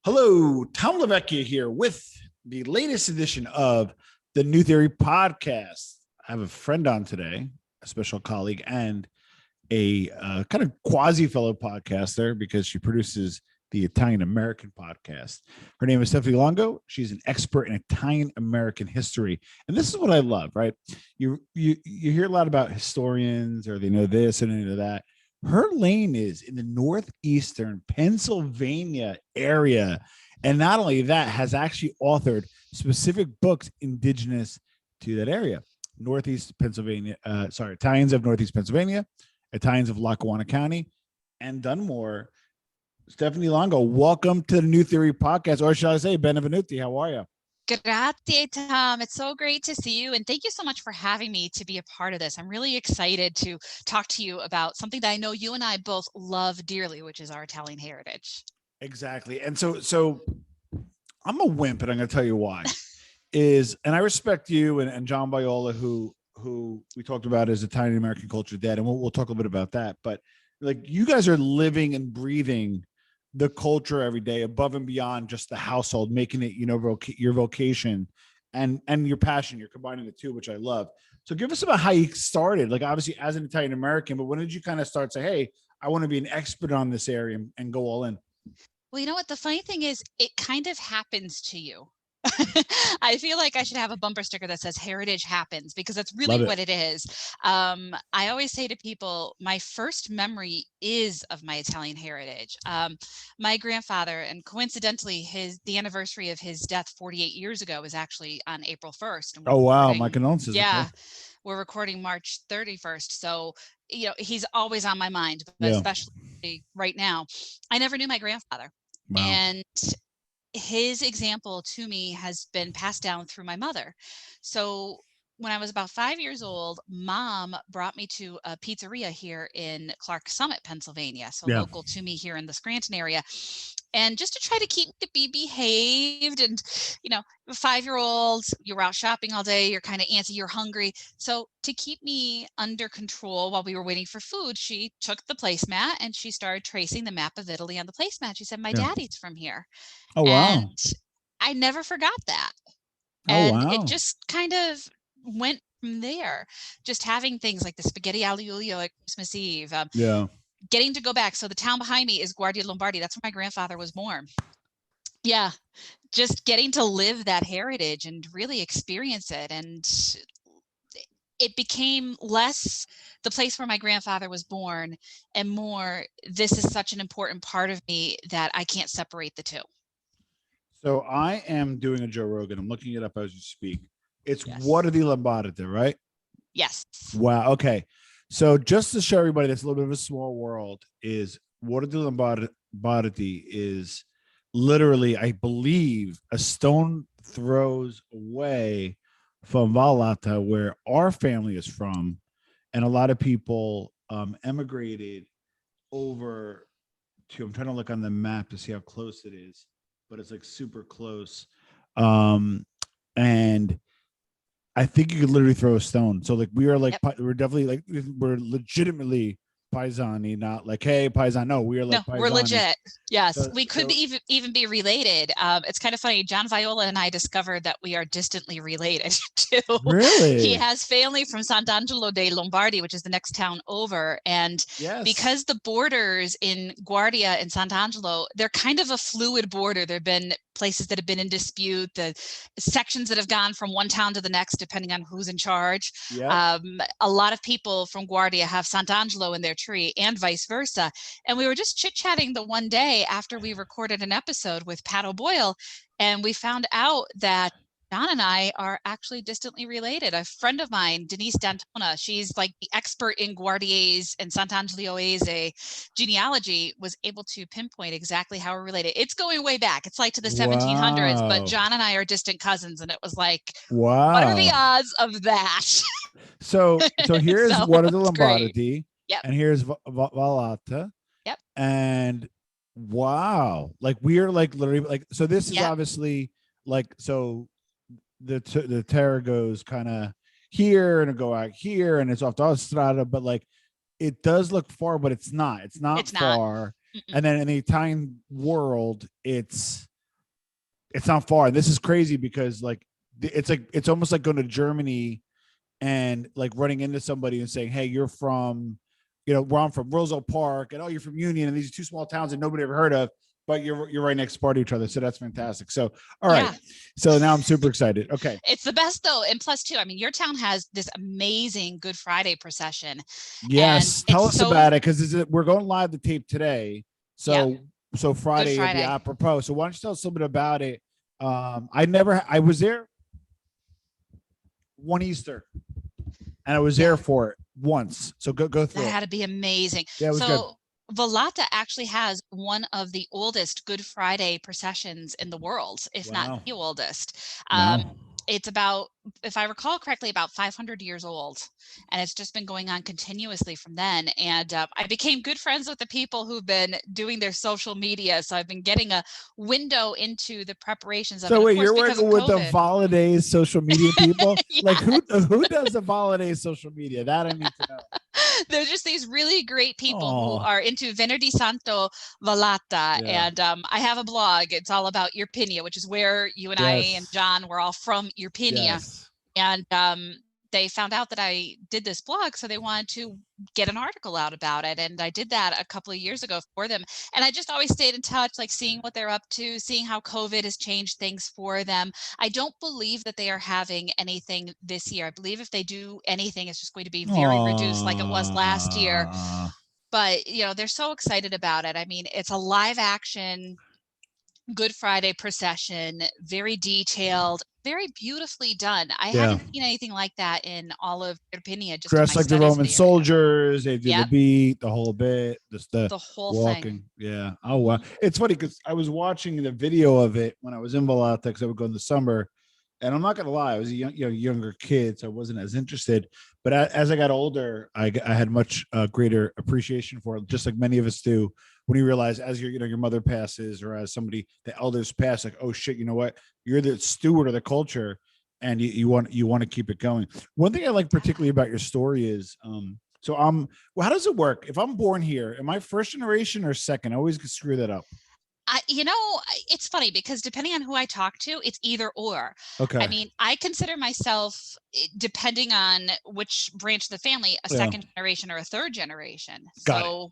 Hello, Tom LaVecchia here with the latest edition of the New Theory podcast. I have a friend on today, a special colleague, and a kind of quasi fellow podcaster because she produces the Italian American podcast. Her name is Stephanie Longo. She's an expert in Italian American history, and this is what I love. Right? You hear a lot about historians, or they know this and they know that. Her lane is in the northeastern Pennsylvania area. And not only that, has actually authored specific books indigenous to that area. Northeast Pennsylvania, Italians of Northeast Pennsylvania, Italians of Lackawanna County, and Dunmore. Stephanie Longo, welcome to the New Theory podcast, or shall I say, Benvenuti. How are you? Grazie, Tom. It's so great to see you. And thank you so much for having me to be a part of this. I'm really excited to talk to you about something that I know you and I both love dearly, which is our Italian heritage. Exactly. And so I'm a wimp, and I'm going to tell you why. And I respect you and John Viola, who we talked about as Italian American culture dead, and we'll talk a little bit about that. But like, you guys are living and breathing the culture every day, above and beyond just the household, making it, your vocation and your passion. You're combining the two, which I love. So give us about how you started, like obviously as an Italian American, but when did you kind of start say, hey, I want to be an expert on this area and go all in? Well, you know what? The funny thing is, it kind of happens to you. I feel like I should have a bumper sticker that says heritage happens, because that's really what it is. I always say to people, my first memory is of my Italian heritage. My grandfather, and coincidentally, the anniversary of his death 48 years ago was actually on April 1st. Oh, wow. My condolences. Yeah. Okay. We're recording March 31st. So, he's always on my mind, but especially right now. I never knew my grandfather. Wow. And his example to me has been passed down through my mother. So when I was about 5 years old, Mom brought me to a pizzeria here in Clark Summit, Pennsylvania. So local to me here in the Scranton area. And just to try to keep me to be behaved, and, a 5-year-old, you're out shopping all day, you're kind of antsy, you're hungry. So to keep me under control while we were waiting for food, she took the placemat and she started tracing the map of Italy on the placemat. She said, my daddy's from here. Oh, wow. And I never forgot that. And it just kind of went from there. Just having things like the spaghetti aglio olio at Christmas Eve. Getting to go back. So the town behind me is Guardia Lombardi. That's where my grandfather was born. Yeah. Just getting to live that heritage and really experience it. And it became less the place where my grandfather was born and more, this is such an important part of me that I can't separate the two. So I am doing a Joe Rogan. I'm looking it up as you speak. It's Water di Lombardi, right? Yes. Wow. Okay. So just to show everybody that's a little bit of a small world, is Water di Lombardi is literally, I believe, a stone throws away from Volatile, where our family is from. And a lot of people emigrated over to, I'm trying to look on the map to see how close it is, but it's like super close. And I think you could literally throw a stone. So like, we are like, we're definitely like, we're legitimately Paisani, not like, hey, Paisan. No, we are like, no, we're legit. Yes, so, we could even be related. It's kind of funny. John Viola and I discovered that we are distantly related too. Really? He has family from Sant'Angelo dei Lombardi, which is the next town over. And because the borders in Guardia and Sant'Angelo, they're kind of a fluid border. There have been places that have been in dispute, the sections that have gone from one town to the next, depending on who's in charge. A lot of people from Guardia have Sant'Angelo in their tree and vice versa. And we were just chit-chatting the one day after we recorded an episode with Pat O'Boyle, and we found out that John and I are actually distantly related. A friend of mine, Denise D'Antona, she's like the expert in Guardiese and Sant'Angelioese genealogy, was able to pinpoint exactly how we're related. It's going way back. It's like to the 1700s, but John and I are distant cousins, and it was like, what are the odds of that? So here's Water di Lombardi, and here's Volatile. Yep. And wow, like we are like literally like, so this is obviously like, so the terror goes kind of here and go out here and it's off the Strada, but like it does look far, but it's not far. And then in the Italian world, it's It's not far. This is crazy because like it's almost like going to Germany and like running into somebody and saying, "Hey, you're from, where I'm from, Roselle Park, and oh, you're from Union, and these two small towns that nobody ever heard of, but you're right next door to each other." So that's fantastic. So all right, so now I'm super excited. Okay, it's the best though, and plus too, I mean, your town has this amazing Good Friday procession. Yes, tell us about it because we're going live to tape today. So Friday will be apropos. So why don't you tell us a little bit about it? I was there one Easter, and I was there for it once. So go through. That had to be amazing. Yeah, it was good. Volatile actually has one of the oldest Good Friday processions in the world, if not the oldest. It's about, if I recall correctly, about 500 years old, and it's just been going on continuously from then. And I became good friends with the people who've been doing their social media, so I've been getting a window into the preparations of it. So wait, you're working with the Volatile social media people? Like who does the Volatile social media? That I need to know. There's just these really great people who are into Venerdì Santo Volata. And I have a blog. It's all about Irpinia, which is where you and I and John were all from, Irpinia. And they found out that I did this blog, so they wanted to get an article out about it. And I did that a couple of years ago for them. And I just always stayed in touch, like seeing what they're up to, seeing how COVID has changed things for them. I don't believe that they are having anything this year. I believe if they do anything, it's just going to be very reduced like it was last year. But, they're so excited about it. I mean, it's a live action Good Friday procession, very detailed, very beautifully done. I haven't seen anything like that in all of Irpinia. Just dressed like the Roman soldiers. They do the beat, the whole bit, the whole walking thing. Yeah. Oh wow, it's funny because I was watching the video of it when I was in Volatile because I would go in the summer, and I'm not gonna lie, I was a younger kid, so I wasn't as interested. But as I got older, I had much greater appreciation for it, just like many of us do. When you realize as your mother passes or as the elders pass, like, oh shit, you know what? You're the steward of the culture and you want to keep it going. One thing I like particularly about your story is, well, how does it work? If I'm born here, am I first generation or second? I always screw that up. It's funny because depending on who I talk to, it's either or. Okay. I mean, I consider myself, depending on which branch of the family, a second generation or a third generation. Got it.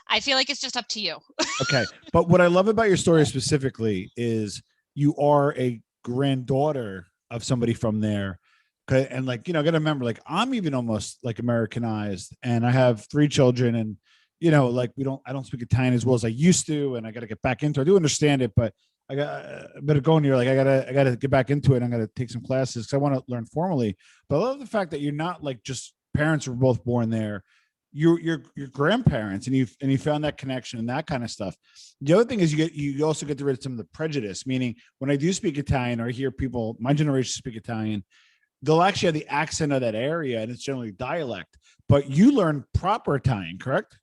I feel like it's just up to you. Okay. But what I love about your story specifically is you are a granddaughter of somebody from there. And like, got to remember, like, I'm even almost like Americanized and I have 3 children and, like I don't speak Italian as well as I used to. And I got to get back into it. I do understand it, but I got a bit of going here. Like I gotta get back into it. I'm going to take some classes because I want to learn formally. But I love the fact that you're not like just parents were both born there. Your grandparents and you found that connection and that kind of stuff. The other thing is you also get rid of some of the prejudice, meaning when I do speak Italian or I hear people my generation speak Italian, they'll actually have the accent of that area and it's generally dialect, but you learn proper Italian, correct?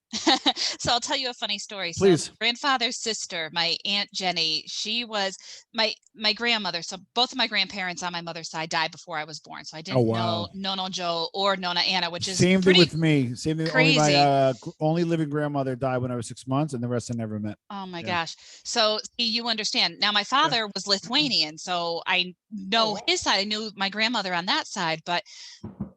So I'll tell you a funny story. Please. So my grandfather's sister, my Aunt Jenny, she was my grandmother. So both of my grandparents on my mother's side died before I was born. So I didn't know Nonna Joe or Nonna Anna, which is same thing with me. Same thing. Crazy. Only my only living grandmother died when I was 6 months, and the rest I never met. Oh my gosh. So you understand. Now my father was Lithuanian, so I know his side. I knew my grandmother on that side, but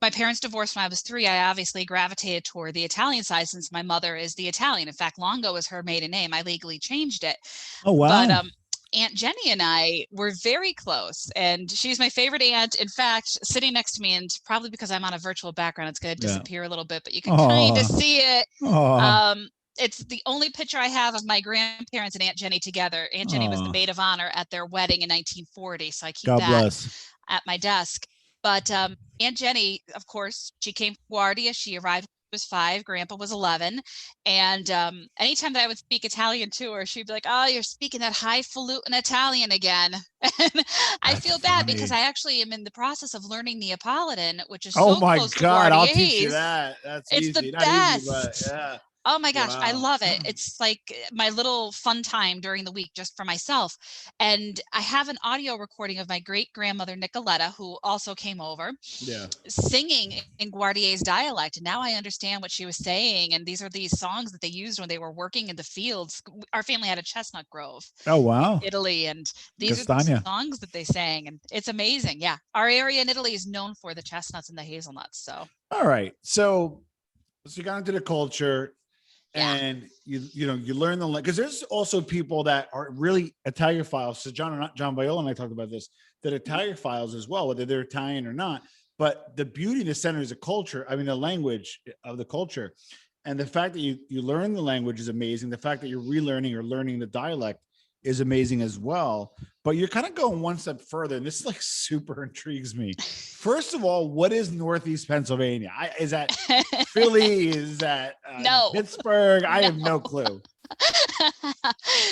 my parents divorced when I was 3. I obviously gravitated toward the Italian side since my mother is the Italian. In fact, Longo is her maiden name. I legally changed it. Oh, wow. But Aunt Jenny and I were very close, and she's my favorite aunt. In fact, sitting next to me, and probably because I'm on a virtual background, it's going to disappear a little bit, but you can kind of see it. It's the only picture I have of my grandparents and Aunt Jenny together. Aunt Jenny was the maid of honor at their wedding in 1940, so I keep at my desk. But Aunt Jenny, of course, she came from Guardia. She arrived when she was 5. Grandpa was 11. And anytime that I would speak Italian to her, she'd be like, "Oh, you're speaking that highfalutin Italian again." And I feel bad because I actually am in the process of learning Neapolitan, which is so close to Guardiese. I'll teach you that. That's it's easy. The best. Easy, but yeah. Oh my gosh, I Wow. love it. It's like my little fun time during the week just for myself. And I have an audio recording of my great grandmother Nicoletta, who also came over, Yeah. singing in Guardie's dialect. And now I understand what she was saying. And these are these songs that they used when they were working in the fields. Our family had a chestnut grove Oh, in wow. Italy, and these are the Castagna. songs that they sang, and it's amazing. Yeah, our area in Italy is known for the chestnuts and the hazelnuts. So All right. So you got into the culture. yeah. And you learn the because there's also people that are really Italiophiles. So John Viola and I talked about this, that Italiophiles as well, whether they're Italian or not. But the beauty of the center is a culture. I mean, the language of the culture, and the fact that you learn the language is amazing. The fact that you're relearning or learning the dialect is amazing as well. But you're kind of going one step further, and this like super intrigues me. First of all, what is Northeast Pennsylvania? Is that Philly? Is that No. Pittsburgh? I No. have no clue.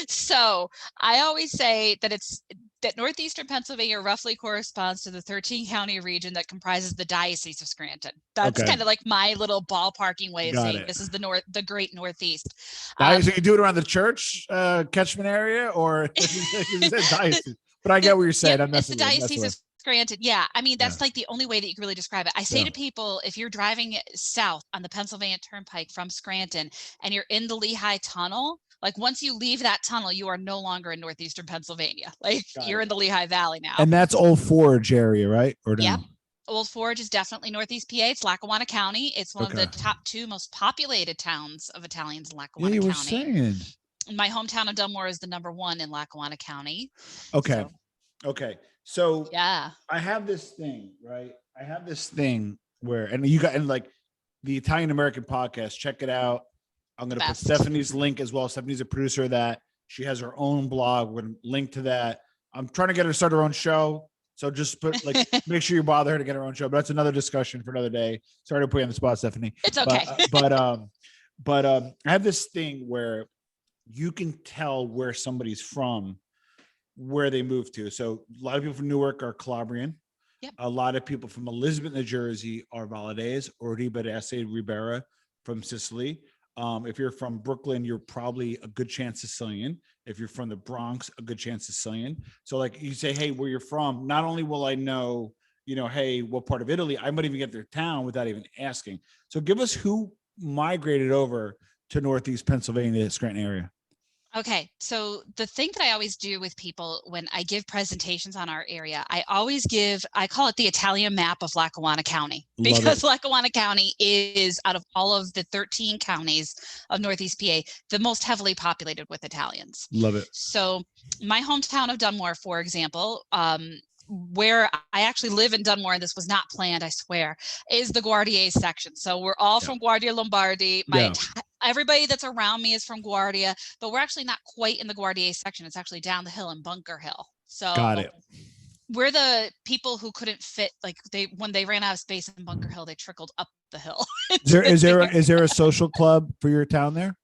So I always say that that northeastern Pennsylvania roughly corresponds to the 13-county region that comprises the Diocese of Scranton. That's kind of like my little ballparking way of saying this is the great Northeast. So you do it around the church catchment area, or you said diocese? But I get what you're saying. Yep, it's the Diocese of Scranton. Yeah, I mean, that's like the only way that you can really describe it. I say to people, if you're driving south on the Pennsylvania Turnpike from Scranton and you're in the Lehigh Tunnel, like once you leave that tunnel, you are no longer in northeastern Pennsylvania. Like you're in the Lehigh Valley now. And that's Old Forge area, right? Or no? Yep. Old Forge is definitely Northeast PA. It's Lackawanna County. It's one of the top 2 most populated towns of Italians in Lackawanna County. You were saying. My hometown of Dunmore is the number 1 in Lackawanna County. Okay. So yeah, I have this thing, right? I have this thing where, and you got, and like the Italian American podcast, check it out. I'm going to put Stephanie's link as well. Stephanie's a producer of that. She has her own blog. We're going to link to that. I'm trying to get her to start her own show. So just make sure you bother her to get her own show. But that's another discussion for another day. Sorry to put you on the spot, Stephanie. It's okay. But I have this thing where you can tell where somebody's from, where they moved to. So a lot of people from Newark are Calabrian. Yep. A lot of people from Elizabeth, New Jersey are Valadez or Ribera Ribera from Sicily. If you're from Brooklyn, you're probably a good chance Sicilian. If you're from the Bronx, a good chance Sicilian. So like you say, hey, where you're from, not only will I know, hey, what part of Italy, I might even get their town without even asking. So give us who migrated over to Northeast Pennsylvania, Scranton area. Okay, so the thing that I always do with people when I give presentations on our area, I call it the Italian map of Lackawanna County, because Lackawanna County is, out of all of the 13 counties of Northeast PA, the most heavily populated with Italians. Love it. So my hometown of Dunmore, for example, where I actually live in Dunmore, and this was not planned, I swear, is the Guardiese section. So we're all from Guardia Lombardi. Everybody that's around me is from Guardia, but we're actually not quite in the Guardiese section. It's actually down the hill in Bunker Hill. So got it. We're the people who couldn't fit, like when they ran out of space in Bunker Hill, they trickled up the hill. Is there a social club for your town there?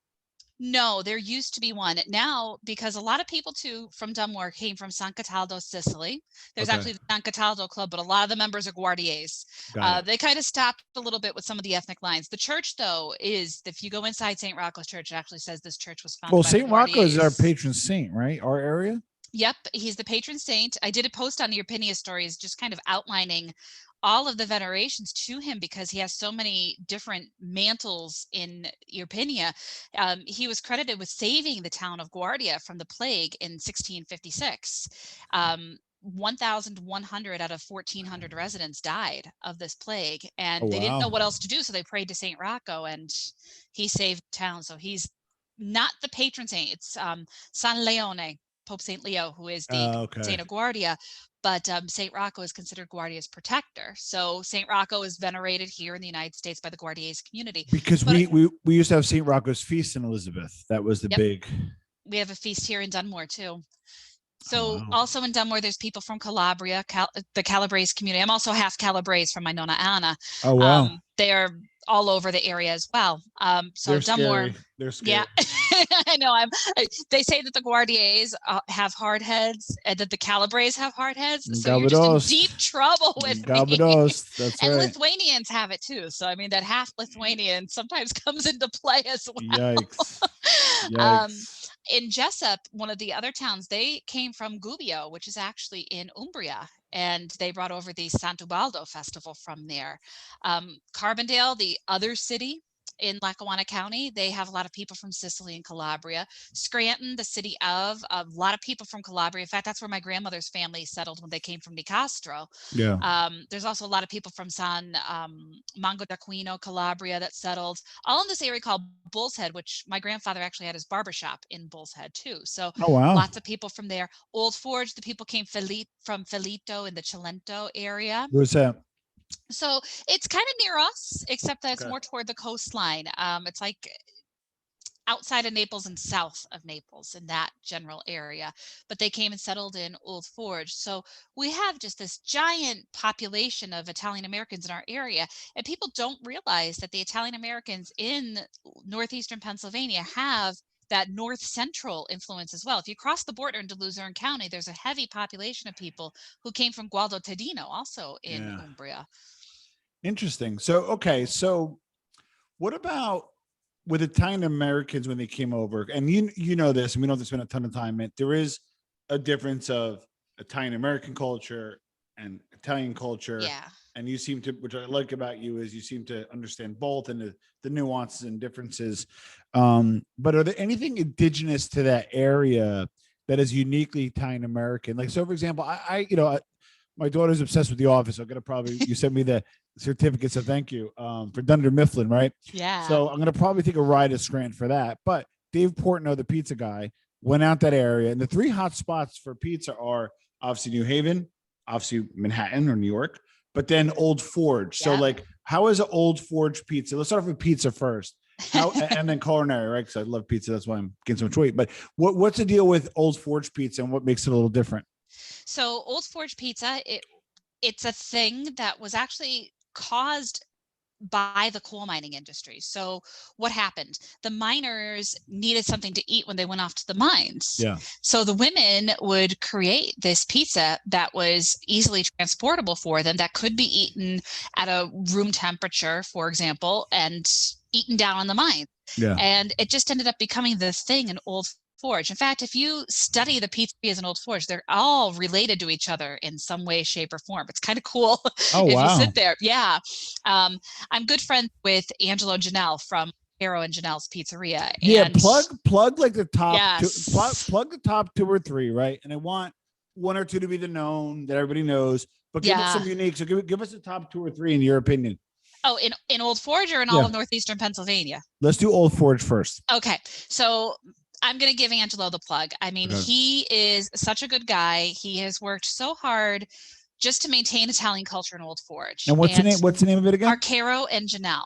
No, there used to be one. Now, because a lot of people too from Dunmore came from San Cataldo, Sicily. There's actually the San Cataldo Club, but a lot of the members are Guardiese. They kind of stopped a little bit with some of the ethnic lines. The church, though, is, if you go inside St. Rocco's Church, it actually says this church was founded by St. Rocco is our patron saint, right? Our area? Yep, he's the patron saint. I did a post on the Irpinia stories just kind of outlining all of the venerations to him because he has so many different mantles in Irpinia. He was credited with saving the town of Guardia from the plague in 1656. 1,100 out of 1,400 residents died of this plague, and they didn't know what else to do, so they prayed to St. Rocco, and he saved the town. So he's not the patron saint. It's San Leone, Pope St. Leo, who is the saint of Guardia. But St. Rocco is considered Guardia's protector. So St. Rocco is venerated here in the United States by the Guardiese community. Because we used to have St. Rocco's feast in Elizabeth. That was the big. We have a feast here in Dunmore too. So also in Dunmore, there's people from Calabria, the Calabrese community. I'm also half Calabrese from my Nonna Anna. Oh, wow. They're all over the area as well. So they're Dunmore. Scary. They're scary. Yeah. I know. They say that the Guardiers have hard heads and that the Calabres have hard heads. So you're just in deep trouble with me. That's and right. Lithuanians have it too. So I mean, that half Lithuanian sometimes comes into play as well. Yikes. In Jessup, one of the other towns, they came from Gubbio, which is actually in Umbria, and they brought over the Sant'Ubaldo festival from there. Carbondale, the other city in Lackawanna County, they have a lot of people from Sicily and Calabria. Scranton, the city of, a lot of people from Calabria. In fact, that's where my grandmother's family settled when they came from Nicastro. There's also a lot of people from San Mongo d'Aquino, Calabria, that settled all in this area called Bull's Head, which my grandfather actually had his barbershop in Bull's Head too. So lots of people from there. Old Forge, the people came from Felito in the Cilento area. Where's that? So it's kind of near us, except that it's more toward the coastline. It's like outside of Naples and south of Naples in that general area, but they came and settled in Old Forge. So we have just this giant population of Italian Americans in our area, and people don't realize that the Italian Americans in northeastern Pennsylvania have that north central influence as well. If you cross the border into Luzerne County, there's a heavy population of people who came from Gualdo Tadino, also in Umbria. Interesting. So what about with Italian Americans when they came over? And you know this, and we don't have to spend a ton of time in it. There is a difference of Italian American culture and Italian culture. Yeah. And you seem to, which I like about you, is you seem to understand both and the nuances and differences. But are there anything indigenous to that area that is uniquely Italian American? Like, so for example, my daughter's obsessed with The Office. I'm gonna you sent me the certificate, so thank you for Dunder Mifflin, right? Yeah. So I'm gonna probably take a ride to Scranton for that. But Dave Portnoy, the pizza guy, went out that area, and the three hot spots for pizza are obviously New Haven, obviously Manhattan or New York, but then Old Forge. So like, how is an Old Forge pizza? Let's start off with pizza first. How and then culinary, right? Because I love pizza. That's why I'm getting so much weight. But what's the deal with Old Forge pizza and what makes it a little different? So Old Forge pizza, it's a thing that was actually caused by the coal mining industry. So what happened? The miners needed something to eat when they went off to the mines. Yeah. So the women would create this pizza that was easily transportable for them, that could be eaten at a room temperature, for example, and eaten down on the mine. Yeah. And it just ended up becoming the thing in Old Forge. In fact, if you study the pizzerias in Old Forge, they're all related to each other in some way, shape, or form. It's kind of cool if you sit there. Yeah. I'm good friends with Angelo and Janelle from Caro and Janelle's Pizzeria. Yeah, and plug like the top plug the top two or three, right? And I want one or two to be the known that everybody knows, but give us some unique. So give us the top two or three in your opinion. Oh, in Old Forge or in all of northeastern Pennsylvania? Let's do Old Forge first. Okay. So I'm going to give Angelo the plug. I mean, he is such a good guy. He has worked so hard just to maintain Italian culture in Old Forge. And what's the name? What's the name of it again? Caro and Janelle.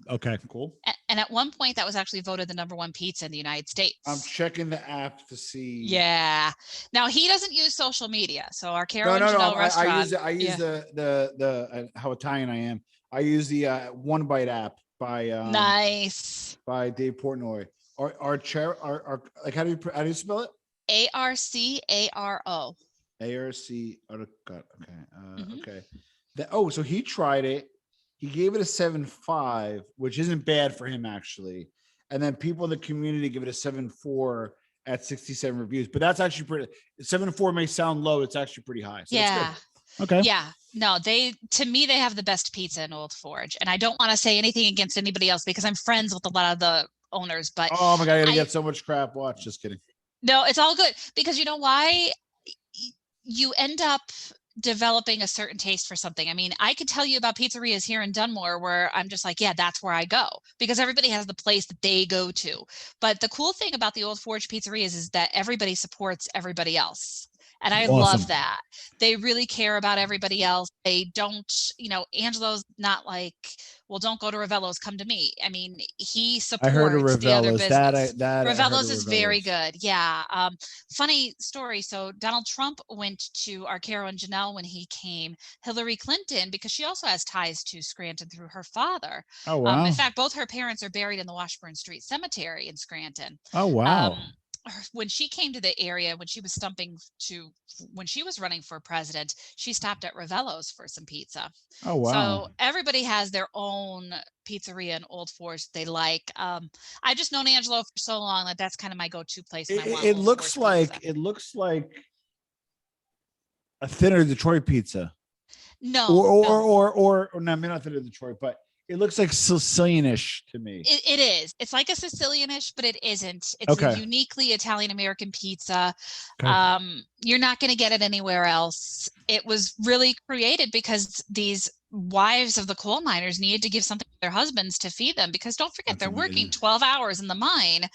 Okay, cool. And at one point, that was actually voted the #1 pizza in the United States. I'm checking the app to see. Yeah. Now he doesn't use social media, so our Caro and Janelle restaurant. I use the how Italian I am. I use the One Bite app by by Dave Portnoy. Like how do you spell it? ARCARO. ARC. Okay. So he tried it. He gave it a 7.5, which isn't bad for him actually. And then people in the community give it a 7.4 at 67 reviews. But that's actually pretty. 7.4 may sound low. It's actually pretty high. So yeah. Okay. Yeah. No, to me, they have the best pizza in Old Forge. And I don't want to say anything against anybody else because I'm friends with a lot of the owners, but oh my God, I gotta get so much crap. Watch, just kidding. No, it's all good because you know why? You end up developing a certain taste for something. I mean, I could tell you about pizzerias here in Dunmore where I'm just like, yeah, that's where I go because everybody has the place that they go to. But the cool thing about the Old Forge pizzerias is that everybody supports everybody else. And I love that. They really care about everybody else. They don't, Angelo's not like, well, don't go to Ravello's, come to me. I mean, he supports the other business. Ravello's is very good. Yeah. Funny story. So Donald Trump went to Arcaro and Janelle when he came. Hillary Clinton, because she also has ties to Scranton through her father. Oh, wow. In fact, both her parents are buried in the Washburn Street Cemetery in Scranton. Oh, wow. When she came to the area, when she was running for president, she stopped at Ravello's for some pizza. Oh, wow. So everybody has their own pizzeria in Old Forge they like. I've just known Angelo for so long that that's kind of my go-to place when I want it looks like pizza. It looks like a thinner Detroit pizza. No. Or no, maybe not thinner Detroit, but it looks like Sicilian-ish to me. It is. It's like a Sicilian-ish, but it isn't. It's a uniquely Italian-American pizza. Okay. You're not going to get it anywhere else. It was really created because these wives of the coal miners needed to give something to their husbands to feed them, because don't forget, they're working 12 hours in the mine.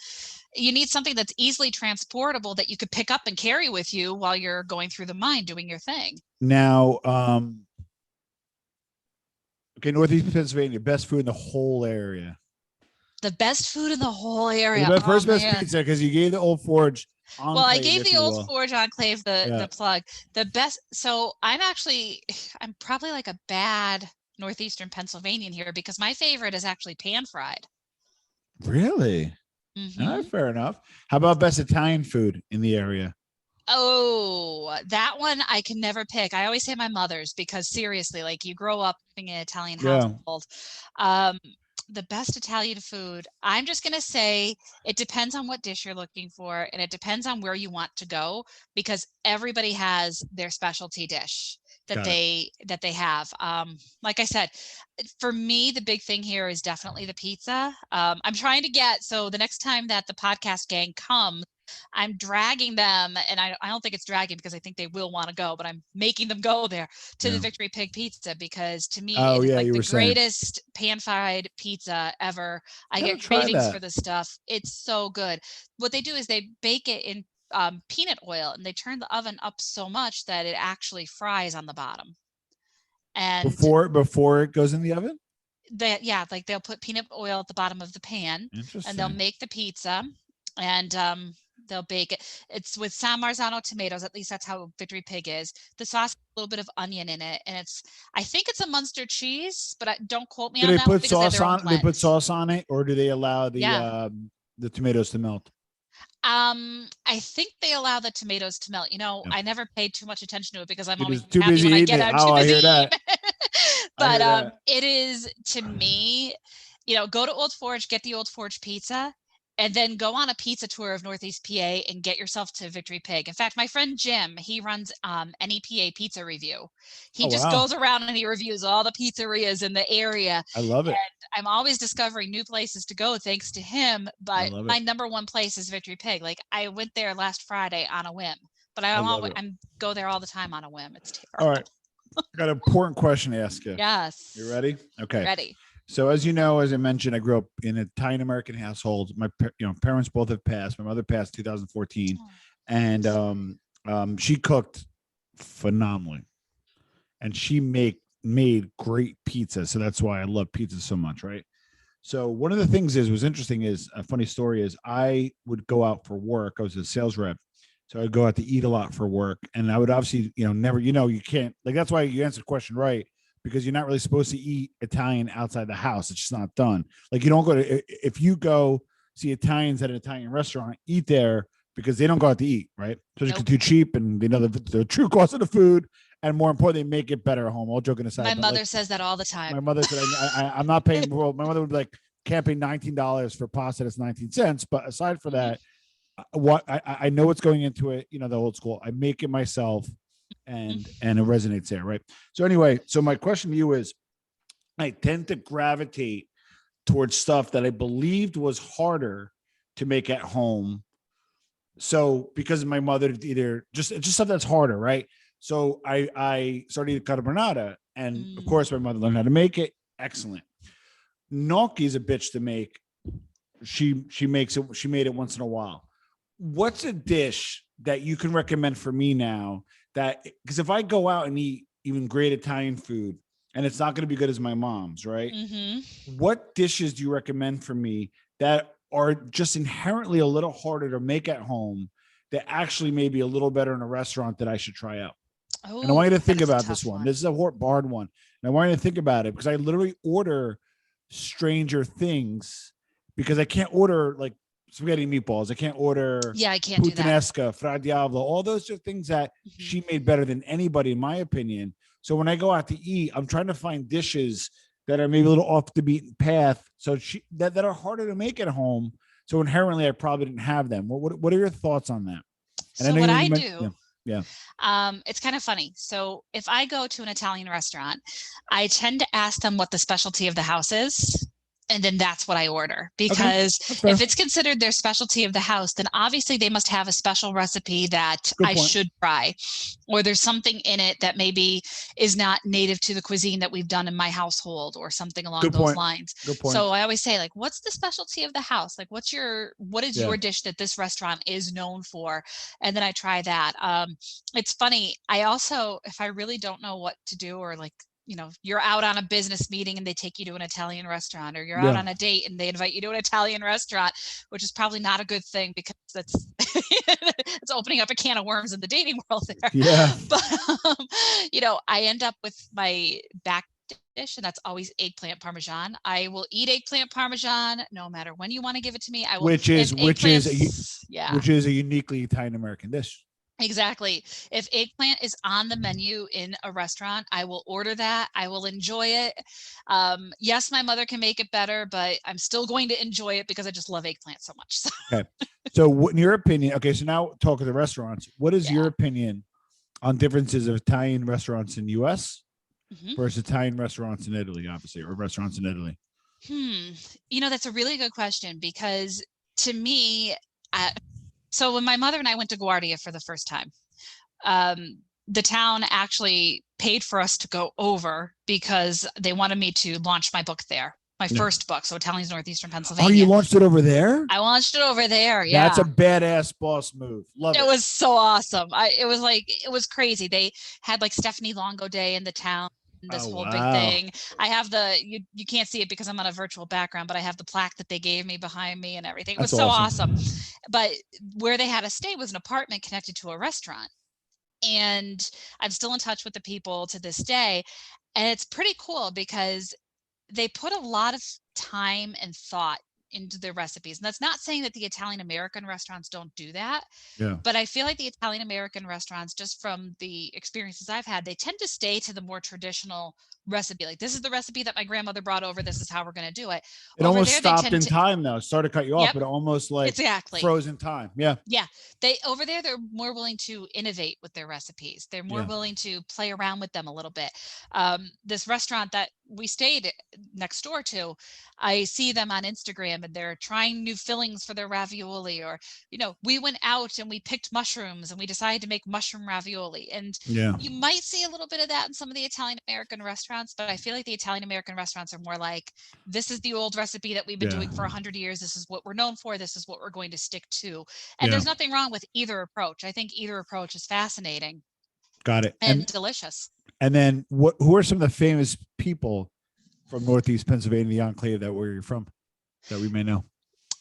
You need something that's easily transportable that you could pick up and carry with you while you're going through the mine doing your thing. Now, okay, Northeast Pennsylvania, best food in the whole area. The best food in the whole area. The best pizza, because you gave the Old Forge Enclave. Well, I gave the Old Forge Enclave the plug. The best. So I'm probably like a bad Northeastern Pennsylvanian here, because my favorite is actually pan fried. Really? Mm-hmm. Fair enough. How about best Italian food in the area? Oh, that one I can never pick. I always say my mother's, because seriously, like, you grow up in an Italian household. The best Italian food, I'm just going to say it depends on what dish you're looking for, and it depends on where you want to go, because everybody has their specialty dish that they have. Like I said, for me, the big thing here is definitely the pizza. I'm trying to so the next time that the podcast gang comes, I'm dragging them, and I don't think it's dragging, because I think they will want to go, but I'm making them go there to the Victory Pig Pizza, because to me, it is like the greatest pan-fried pizza ever. I get cravings for this stuff. It's so good. What they do is they bake it in peanut oil, and they turn the oven up so much that it actually fries on the bottom. And before it goes in the oven? Like they'll put peanut oil at the bottom of the pan, and they'll make the pizza, and they'll bake it. It's with San Marzano tomatoes. At least that's how Victory Pig is. The sauce has a little bit of onion in it, and I think it's a Munster cheese, but don't quote me on that. Do they put sauce on it, or do they allow the tomatoes to melt? I think they allow the tomatoes to melt. I never paid too much attention to it, because I'm always too happy busy when I get out. I hear that. But it is, to me, go to Old Forge, get the Old Forge pizza, and then go on a pizza tour of Northeast PA and get yourself to Victory Pig. In fact, my friend Jim, he runs NEPA Pizza Review. He just goes around and he reviews all the pizzerias in the area. I love it. And I'm always discovering new places to go thanks to him. But my number one place is Victory Pig. Like, I went there last Friday on a whim, but I go there all the time on a whim. It's terrible. All right. I got an important question to ask you. Yes. You ready? Okay. Ready. So, as you know, as I mentioned, I grew up in an Italian American household. My parents both have passed. My mother passed in 2014, and she cooked phenomenally, and she made great pizza. So that's why I love pizza so much, right? So one of the things was interesting is a funny story is I would go out for work. I was a sales rep, so I'd go out to eat a lot for work, and I would obviously never you can't, like, that's why you answered the question right. Because you're not really supposed to eat Italian outside the house. It's just not done. Like, you don't go to, if you go see Italians at an Italian restaurant, eat there, because they don't go out to eat, right? So it's too cheap, and they know the true cost of the food, and more importantly, make it better at home. All joking aside. My mother says that all the time. My mother said, I'm not paying, well, my mother would be like, can't pay $19 for pasta that's 19 cents. But aside from that, I know what's going into it, the old school. I make it myself. And it resonates there, right? So anyway, my question to you is, I tend to gravitate towards stuff that I believed was harder to make at home. So because my mother either just stuff that's harder, right? So I started eating carbonara, and of course my mother learned how to make it. Excellent. Gnocchi is a bitch to make. She makes it. She made it once in a while. What's a dish that you can recommend for me now? That because if I go out and eat even great Italian food and it's not going to be good as my mom's, right? Mm-hmm. What dishes do you recommend for me that are just inherently a little harder to make at home that actually may be a little better in a restaurant that I should try out? And I want you to Oh, think that is a about this tough one. one. This is a hard one. And I want you to think about it because I literally order Stranger Things because I can't order like spaghetti and meatballs. I can't order Yeah, I can't do that. puttanesca, fra diavolo. All those are things that Mm-hmm. she made better than anybody, in my opinion. So when I go out to eat, I'm trying to find dishes that are maybe a little off the beaten path, so that are harder to make at home. So inherently, I probably didn't have them. What are your thoughts on that? And I So know what you I mentioned, do, yeah. it's kind of funny. So if I go to an Italian restaurant, I tend to ask them what the specialty of the house is. And then that's what I order, Okay, because that's fair. if it's considered their specialty of the house, then obviously they must have a special recipe that Good I point. should try, or there's something in it that maybe is not native to the cuisine that we've done in my household, or something along Good those point. lines. Good point. So I always say, like, what's the specialty of the house? Like, what is Yeah. your dish that this restaurant is known for? And then I try that. It's funny. I also, if I really don't know what to do, or like, you're out on a business meeting and they take you to an Italian restaurant, or you're out Yeah. on a date and they invite you to an Italian restaurant, which is probably not a good thing, because that's it's opening up a can of worms in the dating world there. Yeah. But I end up with my back dish, and that's always eggplant parmesan. I will eat eggplant parmesan no matter when you want to give it to me. I will. Which If is yeah. which is a uniquely Italian American dish. Exactly. If eggplant is on the menu in a restaurant, I will order that. I will enjoy it. Yes, my mother can make it better, but I'm still going to enjoy it because I just love eggplant so much. So, Okay. So, in your opinion, okay, so now talk of the restaurants. What is your yeah. opinion on differences of Italian restaurants in U.S. Mhm. versus Italian restaurants in Italy, obviously, or restaurants in Italy? That's a really good question, because to me, so when my mother and I went to Guardia for the first time, the town actually paid for us to go over because they wanted me to launch my book there. My first book, so Italians Northeastern Pennsylvania. Oh, you launched it over there? I launched it over there. Yeah, that's a badass boss move. Love it. It was so awesome. It was crazy. They had like Stephanie Longo Day in the town. This whole big thing. I have you can't see it because I'm on a virtual background, but I have the plaque that they gave me behind me and everything. It was so awesome. But where they had us stay was an apartment connected to a restaurant. And I'm still in touch with the people to this day. And it's pretty cool because they put a lot of time and thought into their recipes. And that's not saying that the Italian American restaurants don't do that. Yeah. But I feel like the Italian American restaurants, just from the experiences I've had, they tend to stay to the more traditional recipe. Like, this is the recipe that my grandmother brought over. This is how we're going to do it. It Over almost there, stopped in time, though. Sorry to cut you off, Yep. but it almost like Exactly. frozen time. Yeah. Yeah. Over there, they're more willing to innovate with their recipes. They're more willing to play around with them a little bit. This restaurant that we stayed next door to, I see them on Instagram and they're trying new fillings for their ravioli. Or, we went out and we picked mushrooms and we decided to make mushroom ravioli. And you might see a little bit of that in some of the Italian American restaurants, but I feel like the Italian American restaurants are more like, this is the old recipe that we've been doing for 100 years. This is what we're known for. This is what we're going to stick to. And there's nothing wrong with either approach. I think either approach is fascinating. Got it. And delicious. And then who are some of the famous people from Northeast Pennsylvania, the enclave that where you're from, that we may know?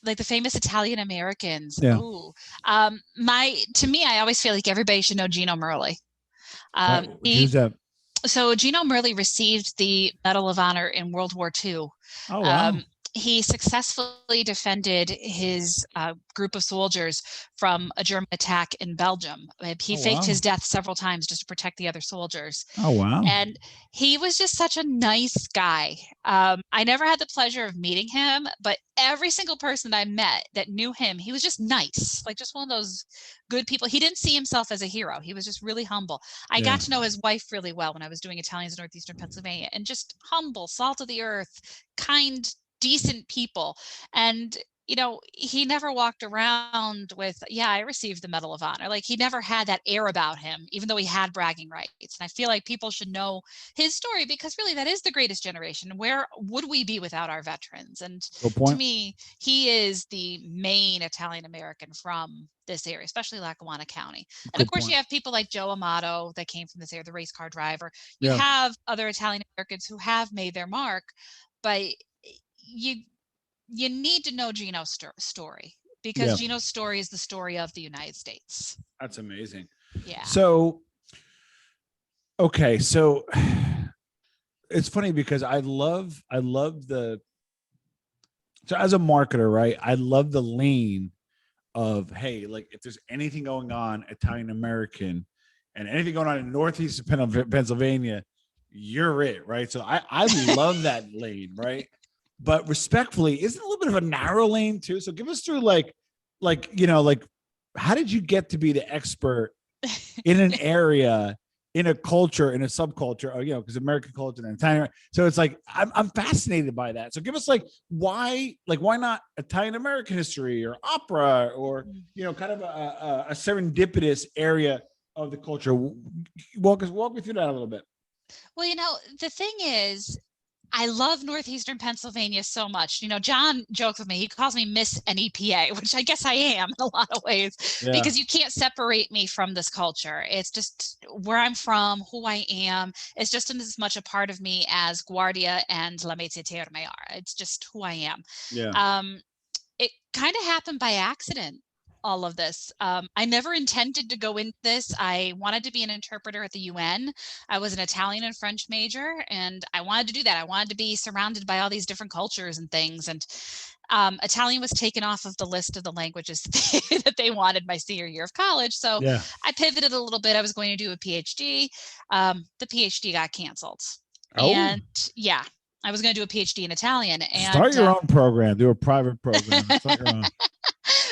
Like the famous Italian Americans. Yeah. Ooh. To me, I always feel like everybody should know Gino Merli. Who's that? So Gino Merli received the Medal of Honor in World War II. Oh, wow. He successfully defended his group of soldiers from a German attack in Belgium. He faked his death several times just to protect the other soldiers. Oh, wow. And he was just such a nice guy. I never had the pleasure of meeting him, but every single person I met that knew him, he was just nice, like just one of those good people. He didn't see himself as a hero. He was just really humble. I got to know his wife really well when I was doing Italians in Northeastern Pennsylvania, and just humble, salt of the earth, kind, decent people. And he never walked around with, yeah, I received the Medal of Honor. Like, he never had that air about him, even though he had bragging rights. And I feel like people should know his story, because really that is the greatest generation. Where would we be without our veterans? And to me, he is the main Italian American from this area, especially Lackawanna County. And of course, you have people like Joe Amato that came from this area, the race car driver. You have other Italian Americans who have made their mark, but you need to know Gino's story, because Gino's story is the story of the United States. That's amazing. Yeah. So, okay. So it's funny because I love so as a marketer, right? I love the lane of, hey, like if there's anything going on Italian American and anything going on in Northeast Pennsylvania, you're it, right? So I love that lane, right? But respectfully, isn't it a little bit of a narrow lane too? So give us through like how did you get to be the expert in an area, in a culture, in a subculture, because American culture and Italian. So it's like I'm fascinated by that. So give us why not Italian American history or opera or kind of a serendipitous area of the culture. Walk me through that a little bit. Well, the thing is, I love Northeastern Pennsylvania so much. John jokes with me. He calls me Miss NEPA, which I guess I am in a lot of ways, because you can't separate me from this culture. It's just where I'm from, who I am. It's just as much a part of me as Guardia and La Mezzia Terme are. It's just who I am. Yeah. It kind of happened by accident, all of this. I never intended to go into this. I wanted to be an interpreter at the UN. I was an Italian and French major, and I wanted to do that. I wanted to be surrounded by all these different cultures and things. And Italian was taken off of the list of the languages that they wanted my senior year of college. So I pivoted a little bit. I was going to do a PhD. The PhD got canceled. And I was going to do a PhD in Italian. And start your own program. Do a private program. Start your own.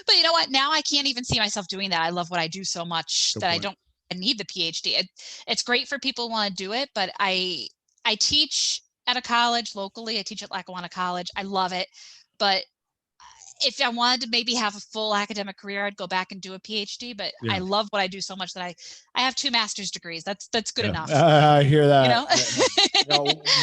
But you know what? Now I can't even see myself doing that. I love what I do so much that I don't need the PhD. It's great for people who want to do it, but I teach at a college locally. I teach at Lackawanna College. I love it. But if I wanted to maybe have a full academic career, I'd go back and do a PhD. But I love what I do so much that I have 2 master's degrees. That's good enough. I hear that.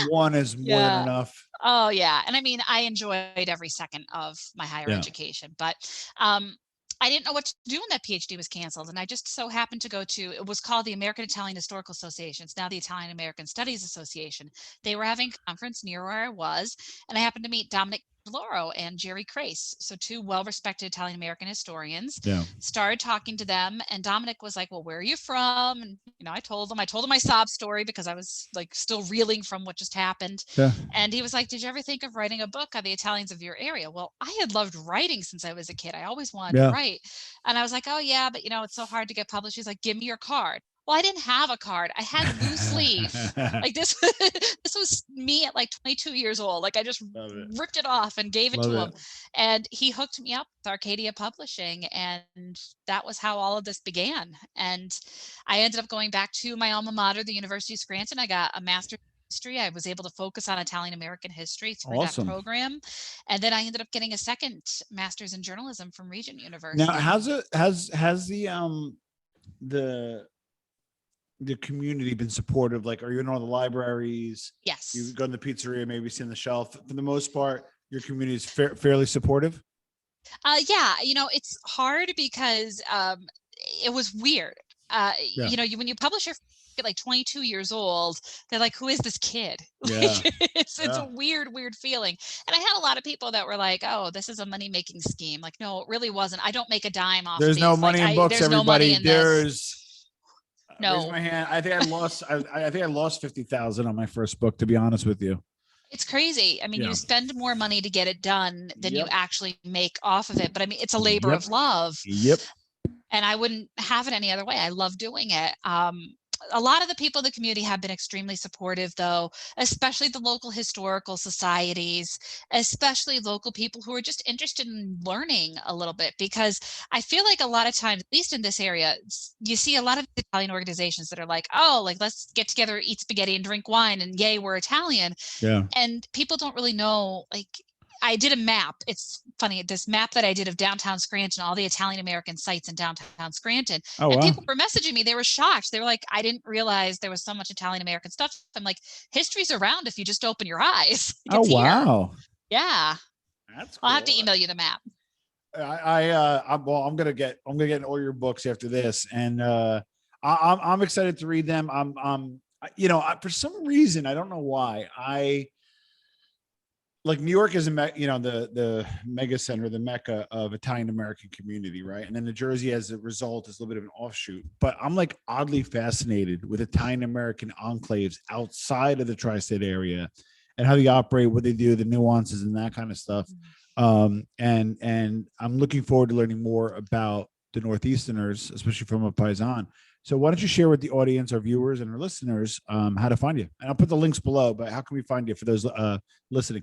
One is more than enough. Oh, yeah. And I mean, I enjoyed every second of my higher education, but I didn't know what to do when that PhD was canceled. And I just so happened to go to, it was called the American Italian Historical Association. It's now the Italian American Studies Association. They were having a conference near where I was, and I happened to meet Dominic Lauro and Jerry Crace, so 2 well-respected Italian American historians. Started talking to them, and Dominic was like, well, where are you from? And I told him my sob story, because I was still reeling from what just happened. And he was like, did you ever think of writing a book on the Italians of your area? Well, I had loved writing since I was a kid. I always wanted to write. And I was like, oh yeah, but it's so hard to get published. He's like, give me your card. Well, I didn't have a card. I had loose leaf. This was me at 22 years old. I just ripped it off and gave it to him. And he hooked me up with Arcadia Publishing. And that was how all of this began. And I ended up going back to my alma mater, the University of Scranton. I got a master's in history. I was able to focus on Italian American history through that program. And then I ended up getting a second master's in journalism from Regent University. Now, has the community been supportive? Are you in all the libraries? Yes. You go to the pizzeria, maybe see on the shelf. For the most part, your community is fairly supportive? It's hard because it was weird. When you publish your at 22 years old, they're like, who is this kid? It's a weird feeling. And I had a lot of people that were like, oh, this is a money-making scheme. No, it really wasn't. I don't make a dime off there's of no money in books, there's everybody. No money in there's no. Raise my hand. I think I lost 50,000 on my first book, to be honest with you. It's crazy. I mean, you spend more money to get it done than you actually make off of it. But I mean, it's a labor of love. And I wouldn't have it any other way. I love doing it. A lot of the people in the community have been extremely supportive, though, especially the local historical societies, especially local people who are just interested in learning a little bit, because I feel like a lot of times, at least in this area, you see a lot of Italian organizations that are like, oh, let's get together, eat spaghetti and drink wine, and yay, we're Italian. And people don't really know, I did a map. It's funny, this map that I did of downtown Scranton, all the Italian-American sites in downtown Scranton. Oh, and wow. People were messaging me. They were shocked. They were like, I didn't realize there was so much Italian-American stuff. I'm like, history's around if you just open your eyes. Oh, wow. Here. Yeah. That's cool. I'll have to email you the map. I'm gonna get all your books after this, and I'm excited to read them. For some reason, I don't know why, I like New York is the mega center, the mecca of Italian American community, right? And then New Jersey, as a result, is a little bit of an offshoot. But I'm like oddly fascinated with Italian American enclaves outside of the tri-state area and how they operate, what they do, the nuances, and that kind of stuff. And I'm looking forward to learning more about the Northeasterners, especially from a Paisan. So why don't you share with the audience, our viewers and our listeners, how to find you? And I'll put the links below, but how can we find you for those listening?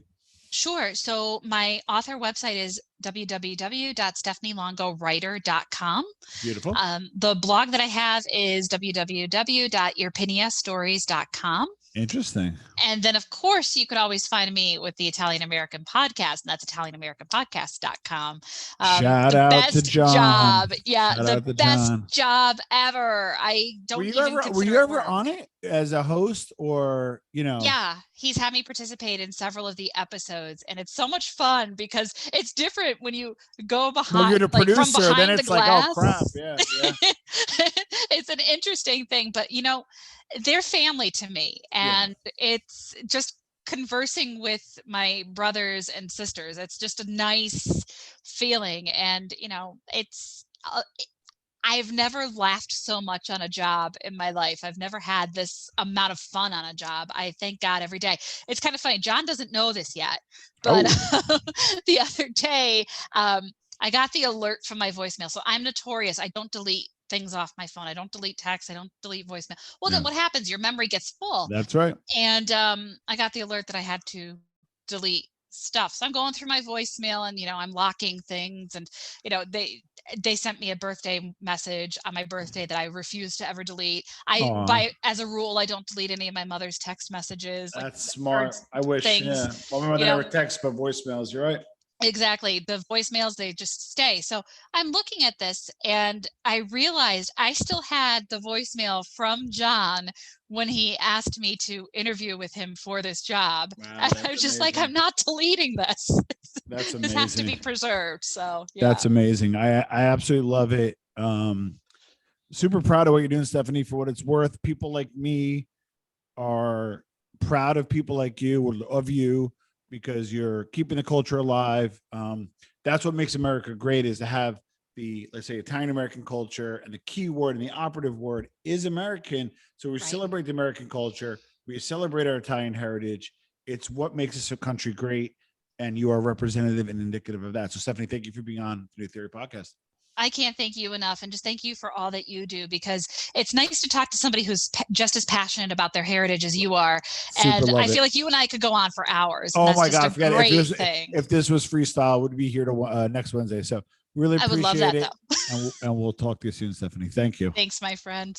Sure. So my author website is www.stephanielongowriter.com. Beautiful. The blog that I have is www.irpiniastories.com. Interesting. And then, of course, you could always find me with the Italian American podcast, and that's ItalianAmericanPodcast.com. Shout out to John. The best job ever. I don't were you ever on it as a host, or Yeah, he's had me participate in several of the episodes, and it's so much fun because it's different when you go behind. When you're the producer, from behind then it's the glass. like, oh crap, yeah. It's an interesting thing, but they're family to me, and it's just conversing with my brothers and sisters. It's just a nice feeling, and it's I've never laughed so much on a job in my life. I've never had this amount of fun on a job. I thank God every day. It's kind of funny. John doesn't know this yet, but the other day I got the alert from my voicemail. So I'm notorious. I don't delete things off my phone. I don't delete text. I don't delete voicemail. Well, then what happens? Your memory gets full. That's right. And I got the alert that I had to delete stuff. So I'm going through my voicemail, and I'm locking things, and they sent me a birthday message on my birthday that I refuse to ever delete. As a rule, I don't delete any of my mother's text messages. That's smart. I wish. Things, yeah. Well, my mother never texts, but voicemails. You're right. Exactly. The voicemails, they just stay. So I'm looking at this, and I realized I still had the voicemail from John when he asked me to interview with him for this job. Wow, I was just like, I'm not deleting this. That's amazing. This has to be preserved. So That's amazing. I absolutely love it. Super proud of what you're doing, Stephanie. For what it's worth, people like me are proud of people like you, of you, because you're keeping the culture alive. That's what makes America great, is to have the, let's say, Italian American culture, and the key word and the operative word is American. So we celebrate the American culture. We celebrate our Italian heritage. It's what makes us a country great, and you are representative and indicative of that. So Stephanie, thank you for being on the New Theory Podcast. I can't thank you enough, and just thank you for all that you do, because it's nice to talk to somebody who's just as passionate about their heritage as you are. And I feel like you and I could go on for hours. Oh my God. Forget it. If this was freestyle, we'd be here to next Wednesday. So really appreciate it. And we'll talk to you soon, Stephanie. Thank you. Thanks, my friend.